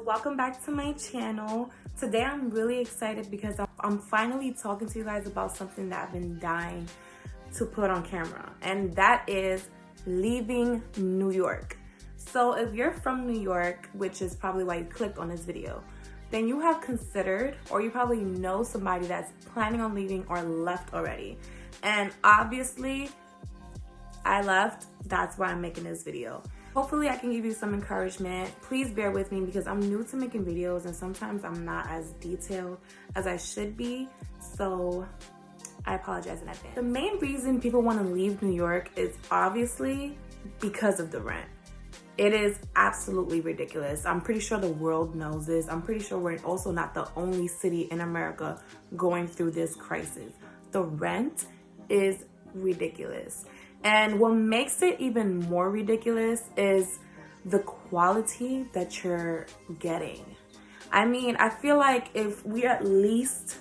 welcome back to my channel. Today I'm really excited because I'm finally talking to you guys about something that I've been dying to put on camera, and that is leaving New York. So if you're from New York, which is probably why you clicked on this video, then you have considered, or you probably know somebody that's planning on leaving or left already. And obviously I left, that's why I'm making this video. Hopefully I can give you some encouragement. Please bear with me because I'm new to making videos and sometimes I'm not as detailed as I should be. So I apologize in advance. The main reason people want to leave New York is obviously because of the rent. It is absolutely ridiculous. I'm pretty sure the world knows this. I'm pretty sure we're also not the only city in America going through this crisis. The rent is ridiculous. And what makes it even more ridiculous is the quality that you're getting. I mean, I feel like if we at least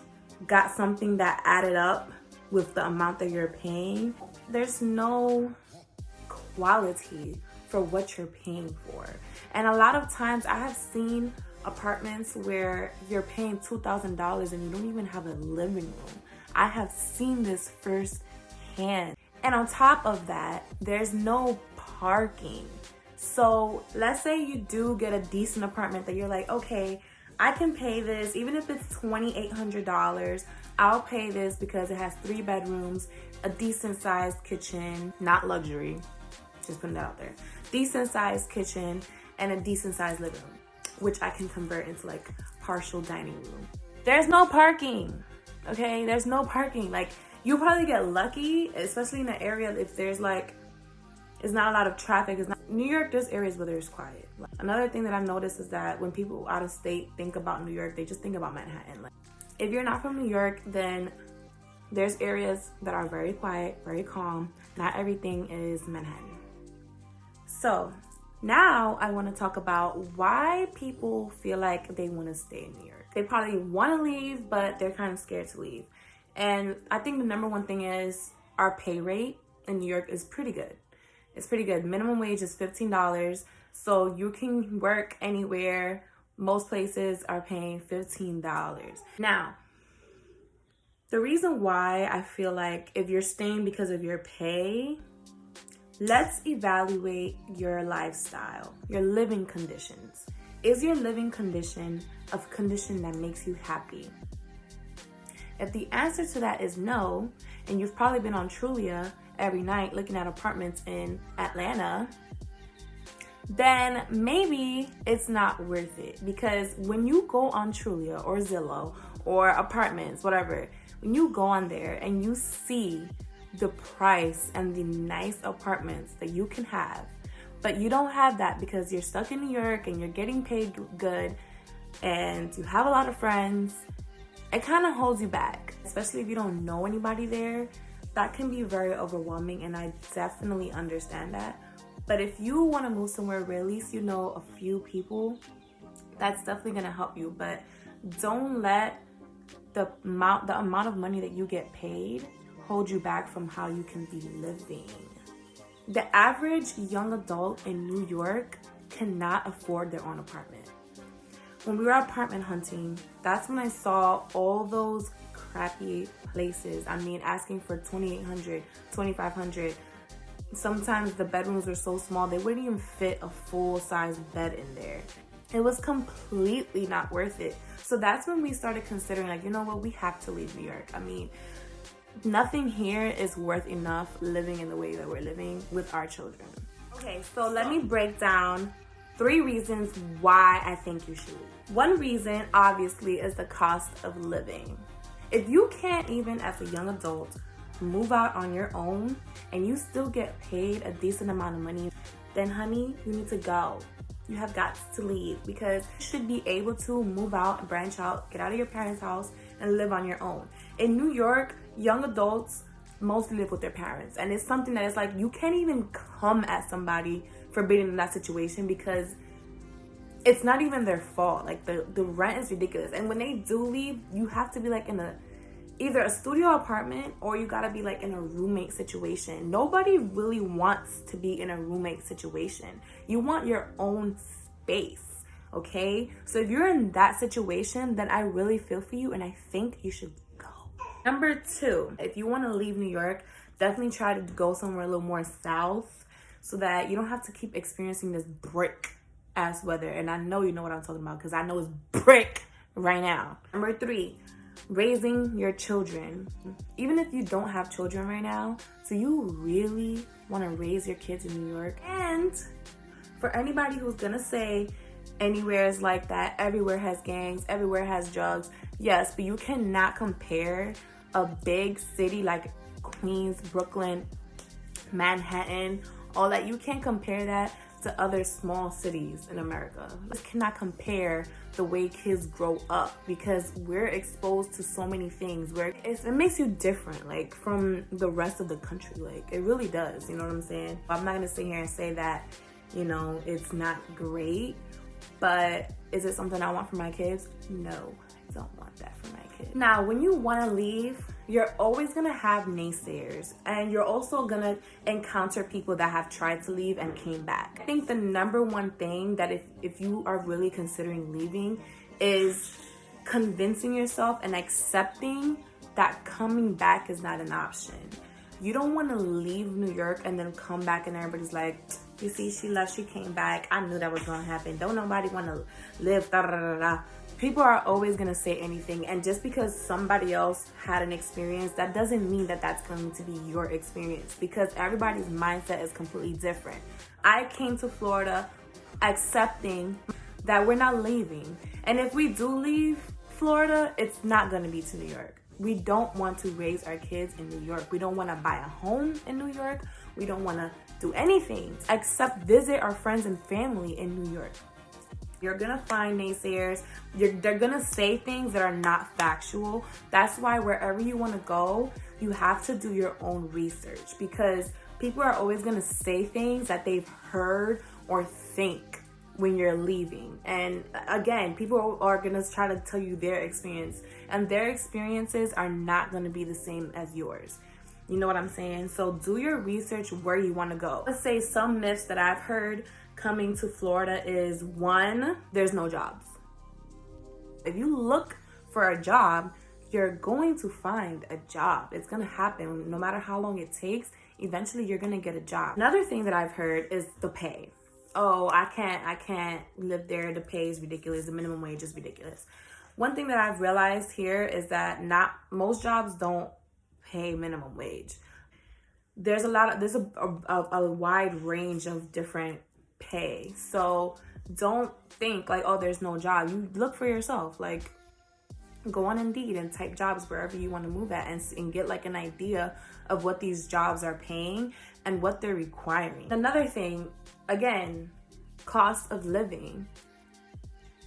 got something that added up with the amount that you're paying, there's no quality for what you're paying for. And a lot of times I have seen apartments where you're paying $2,000 and you don't even have a living room. I have seen this firsthand. And on top of that, there's no parking. So let's say you do get a decent apartment that you're like, okay, I can pay this, even if it's $2,800, I'll pay this because it has 3 bedrooms, a decent sized kitchen, not luxury, just putting that out there, decent sized kitchen and a decent sized living room, which I can convert into like partial dining room. There's no parking, okay? There's no parking. Like, you probably get lucky, especially in the area if there's like, it's not a lot of traffic. It's not, New York, there's areas where there's quiet. Another thing that I've noticed is that when people out of state think about New York, they just think about Manhattan. Like, if you're not from New York, then there's areas that are very quiet, very calm. Not everything is Manhattan. So now I want to talk about why people feel like they want to stay in New York. They probably want to leave, but they're kind of scared to leave. And I think the number one thing is our pay rate in New York is pretty good. It's pretty good. Minimum wage is $15. So you can work anywhere. Most places are paying $15. Now, the reason why I feel like if you're staying because of your pay, let's evaluate your lifestyle, your living conditions. Is your living condition a condition that makes you happy? If the answer to that is no, and you've probably been on Trulia every night looking at apartments in Atlanta, then maybe it's not worth it. Because when you go on Trulia or Zillow or apartments, whatever, when you go on there and you see the price and the nice apartments that you can have, but you don't have that because you're stuck in New York and you're getting paid good and you have a lot of friends, it kind of holds you back, especially if you don't know anybody there. That can be very overwhelming, and I definitely understand that. But if you want to move somewhere where at least you know a few people, that's definitely going to help you. But don't let the amount of money that you get paid hold you back from how you can be living. The average young adult in New York cannot afford their own apartment. When we were apartment hunting, that's when I saw all those crappy places. I mean, asking for $2,800, $2,500. Sometimes the bedrooms were so small, they wouldn't even fit a full-size bed in there. It was completely not worth it. So that's when we started considering, like, you know what, we have to leave New York. I mean, nothing here is worth enough living in the way that we're living with our children. Okay, so let me break down 3 reasons why I think you should leave. One reason, obviously, is the cost of living. If you can't even, as a young adult, move out on your own and you still get paid a decent amount of money, then honey, you need to go. You have got to leave because you should be able to move out, branch out, get out of your parents' house and live on your own. In New York, young adults mostly live with their parents, and it's something that is like, you can't even come at somebody for being in that situation because it's not even their fault. Like, the rent is ridiculous. And when they do leave, you have to be like in either a studio apartment or you gotta be like in a roommate situation. Nobody really wants to be in a roommate situation. You want your own space. okay? So if you're in that situation, then I really feel for you and I think you should go. Number 2, if you want to leave New York, definitely try to go somewhere a little more south so that you don't have to keep experiencing this brick ass weather. And I know you know what I'm talking about because I know it's brick right now. Number 3, raising your children. Even if you don't have children right now, so you really want to raise your kids in New York. And for anybody who's gonna say anywhere is like that, everywhere has gangs, everywhere has drugs, yes, but you cannot compare a big city like Queens, Brooklyn, Manhattan, all that. You can't compare that to other small cities in America. You cannot compare the way kids grow up because we're exposed to so many things where it makes you different, like from the rest of the country. Like it really does, you know what I'm saying? I'm not gonna sit here and say that, you know, it's not great, but is it something I want for my kids? No, I don't want that for my kids. Now, when you wanna leave, you're always gonna have naysayers, and you're also gonna encounter people that have tried to leave and came back. I think the number one thing that if you are really considering leaving is convincing yourself and accepting that coming back is not an option. You don't want to leave New York and then come back and everybody's like, you see, she left, she came back. I knew that was going to happen. Don't nobody want to live, da da da da. People are always going to say anything. And just because somebody else had an experience, that doesn't mean that that's going to be your experience because everybody's mindset is completely different. I came to Florida accepting that we're not leaving. And if we do leave Florida, it's not going to be to New York. We don't want to raise our kids in New York. We don't want to buy a home in New York. We don't want to do anything except visit our friends and family in New York. You're gonna find naysayers. They're gonna say things that are not factual. That's why wherever you want to go, you have to do your own research because people are always gonna say things that they've heard or think when you're leaving. And again, people are gonna try to tell you their experience, and their experiences are not gonna be the same as yours. You know what I'm saying? So do your research where you wanna go. Let's say some myths that I've heard coming to Florida is 1, there's no jobs. If you look for a job, you're going to find a job. It's gonna happen no matter how long it takes. Eventually you're gonna get a job. Another thing that I've heard is the pay. Oh, I can't live there. The pay is ridiculous. The minimum wage is ridiculous. One thing that I've realized here is that most jobs don't pay minimum wage. There's a wide range of different pay. So don't think like, oh, there's no job. You look for yourself. Like, go on Indeed and type jobs wherever you want to move at and get like an idea of what these jobs are paying and what they're requiring. Another thing, again, cost of living.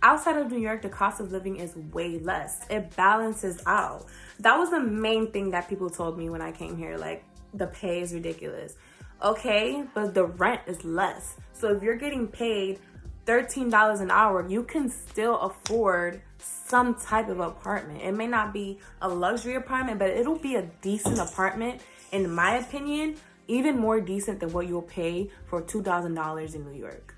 Outside of New York, the cost of living is way less. It balances out. That was the main thing that people told me when I came here. Like, the pay is ridiculous. Okay, but the rent is less. So if you're getting paid $13 an hour, you can still afford some type of apartment. It may not be a luxury apartment, but it'll be a decent apartment, in my opinion, even more decent than what you'll pay for $2,000 in New York.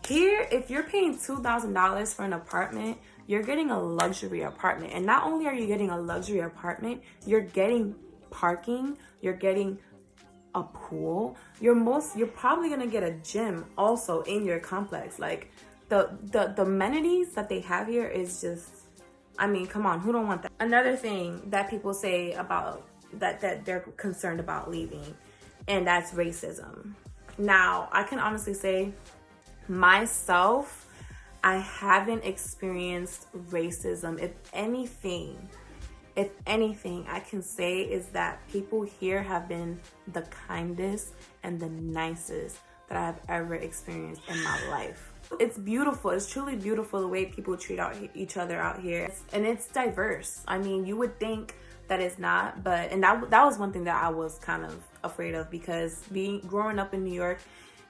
Here, if you're paying $2,000 for an apartment, you're getting a luxury apartment. And not only are you getting a luxury apartment, you're getting parking, you're getting a pool. You're probably gonna get a gym also in your complex. Like the amenities that they have here is just, I mean, come on, who don't want that? Another thing that people say about that they're concerned about leaving, and that's racism. Now, I can honestly say myself, I haven't experienced racism. If anything, I can say is that people here have been the kindest and the nicest that I have ever experienced in my life. It's beautiful. It's truly beautiful the way people treat each other out here. And it's diverse. I mean, you would think that it's not, but, and that was one thing that I was kind of afraid of because growing up in New York,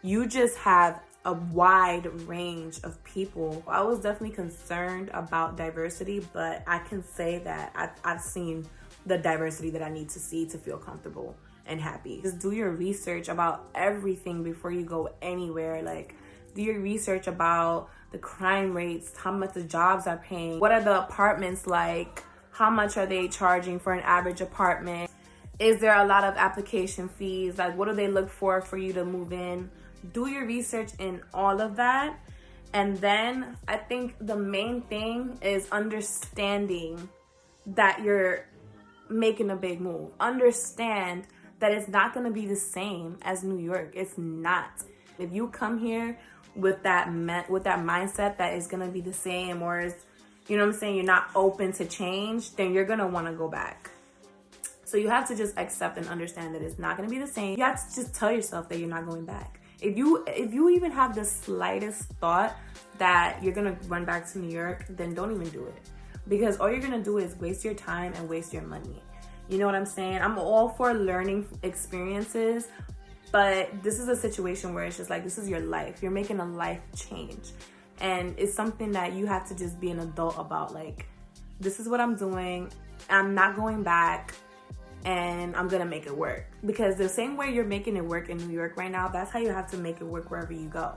you just have a wide range of people. I was definitely concerned about diversity, but I can say that I've seen the diversity that I need to see to feel comfortable and happy. Just do your research about everything before you go anywhere. Like, Do your research about the crime rates, how much the jobs are paying, what are the apartments like, how much are they charging for an average apartment, is there a lot of application fees, like what do they look for you to move in. Do your research in all of that. And then I think the main thing is understanding that you're making a big move. Understand that it's not going to be the same as New York. It's not. If you come here with that mindset that it's going to be the same, or is, you know what I'm saying, you're not open to change, then you're going to want to go back. So you have to just accept and understand that it's not going to be the same. You have to just tell yourself that you're not going back. If you even have the slightest thought that you're going to run back to New York, then don't even do it. Because all you're going to do is waste your time and waste your money. You know what I'm saying? I'm all for learning experiences, but this is a situation where it's just like, this is your life. You're making a life change. And it's something that you have to just be an adult about. Like, this is what I'm doing. I'm not going back. And I'm gonna make it work. Because the same way you're making it work in New York right now, that's how you have to make it work wherever you go.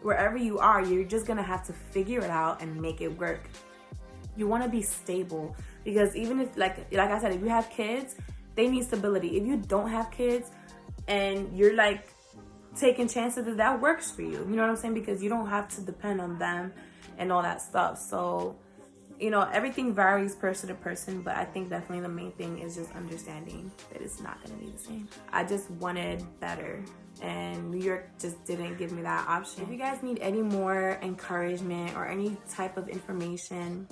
Wherever you are, you're just gonna have to figure it out and make it work. You wanna be stable, because even if, like I said, if you have kids, they need stability. If you don't have kids and you're like taking chances, that works for you. You know what I'm saying? Because you don't have to depend on them and all that stuff. So, you know, everything varies person to person, but I think definitely the main thing is just understanding that it's not going to be the same. I just wanted better, and New York just didn't give me that option. If you guys need any more encouragement or any type of information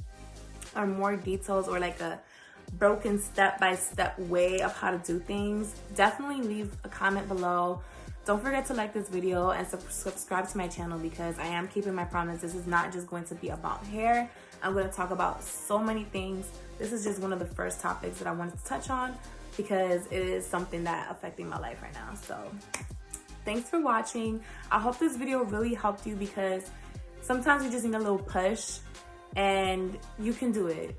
or more details, or like a broken step-by-step way of how to do things, definitely leave a comment below. Don't forget to like this video and subscribe to my channel, because I am keeping my promise. This is not just going to be about hair. I'm going to talk about so many things. This is just one of the first topics that I wanted to touch on, because it is something that affecting my life right now. So thanks for watching. I hope this video really helped you, because sometimes you just need a little push and you can do it.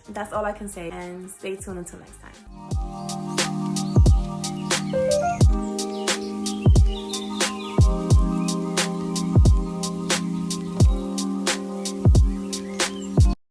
That's all I can say, and stay tuned until next time.